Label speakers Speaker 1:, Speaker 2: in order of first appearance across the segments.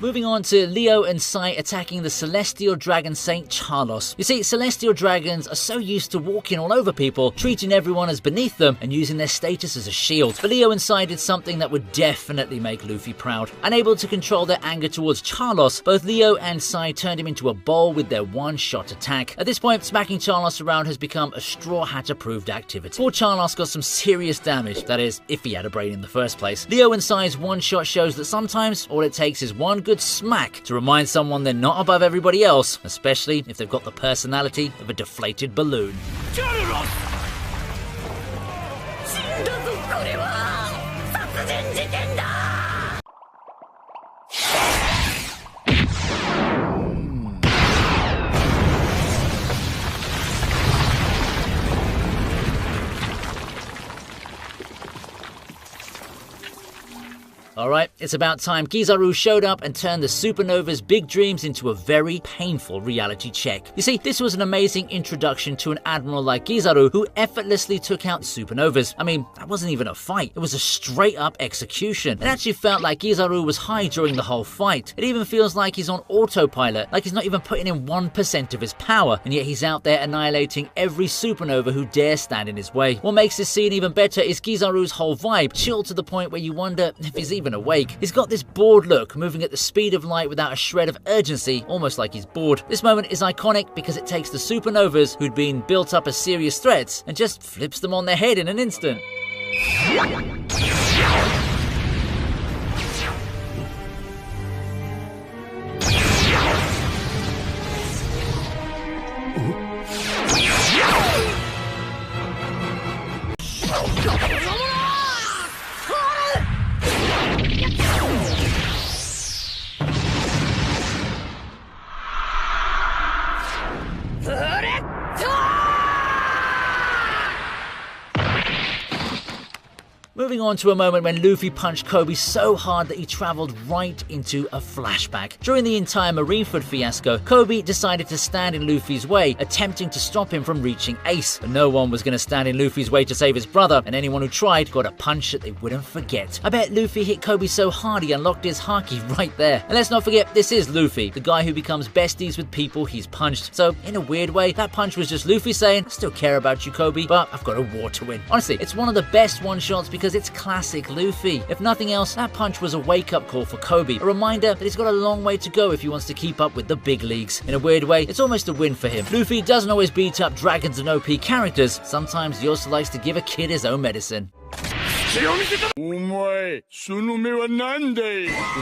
Speaker 1: Moving on to Leo and Sai attacking the Celestial Dragon Saint Charlos. You see, Celestial Dragons are so used to walking all over people, treating everyone as beneath them, and using their status as a shield. But Leo and Sai did something that would definitely make Luffy proud. Unable to control their anger towards Charlos, both Leo and Sai turned him into a bowl with their one-shot attack. At this point, smacking Charlos around has become a Straw Hat-approved activity. Poor Charlos got some serious damage, that is, if he had a brain in the first place. Leo and Sai's one-shot shows that sometimes all it takes is one good smack to remind someone they're not above everybody else, especially if they've got the personality of a deflated balloon. Alright, it's about time Kizaru showed up and turned the Supernova's big dreams into a very painful reality check. You see, this was an amazing introduction to an admiral like Kizaru who effortlessly took out supernovas. I mean, that wasn't even a fight, it was a straight up execution. It actually felt like Kizaru was high during the whole fight. It even feels like he's on autopilot, like he's not even putting in 1% of his power, and yet he's out there annihilating every supernova who dares stand in his way. What makes this scene even better is Kizaru's whole vibe, chilled to the point where you wonder if he's even awake. He's got this bored look, moving at the speed of light without a shred of urgency, almost like he's bored. This moment is iconic because it takes the supernovas who'd been built up as serious threats and just flips them on their head in an instant. Moving on to a moment when Luffy punched Kobe so hard that he travelled right into a flashback. During the entire Marineford fiasco, Kobe decided to stand in Luffy's way, attempting to stop him from reaching Ace. But no one was going to stand in Luffy's way to save his brother, and anyone who tried got a punch that they wouldn't forget. I bet Luffy hit Kobe so hard he unlocked his Haki right there. And let's not forget, this is Luffy, the guy who becomes besties with people he's punched. So, in a weird way, that punch was just Luffy saying, I still care about you, Kobe, but I've got a war to win. Honestly, it's one of the best one-shots because it's classic Luffy. If nothing else, that punch was a wake-up call for Kobe, a reminder that he's got a long way to go if he wants to keep up with the big leagues. In a weird way, it's almost a win for him. Luffy doesn't always beat up dragons and OP characters, sometimes he also likes to give a kid his own medicine. We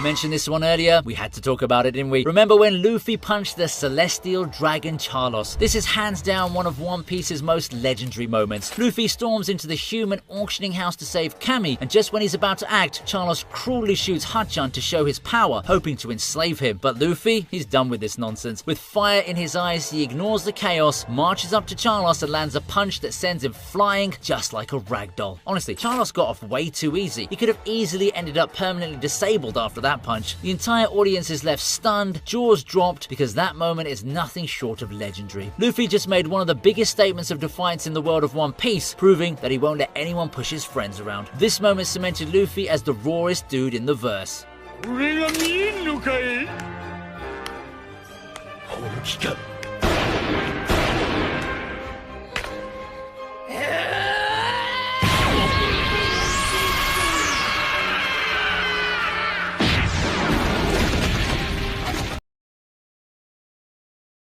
Speaker 1: mentioned this one earlier, we had to talk about it, didn't we? Remember when Luffy punched the Celestial Dragon Charlos? This is hands down one of One Piece's most legendary moments. Luffy storms into the human auctioning house to save Kami, and just when he's about to act, Charlos cruelly shoots Hachan to show his power, hoping to enslave him. But Luffy, he's done with this nonsense. With fire in his eyes, he ignores the chaos, marches up to Charlos and lands a punch that sends him flying just like a ragdoll. Honestly, Charlos got off way too easy. He could have easily ended up permanently disabled after that punch. The entire audience is left stunned, jaws dropped, because that moment is nothing short of legendary. Luffy just made one of the biggest statements of defiance in the world of One Piece, proving that he won't let anyone push his friends around. This moment cemented Luffy as the rawest dude in the verse.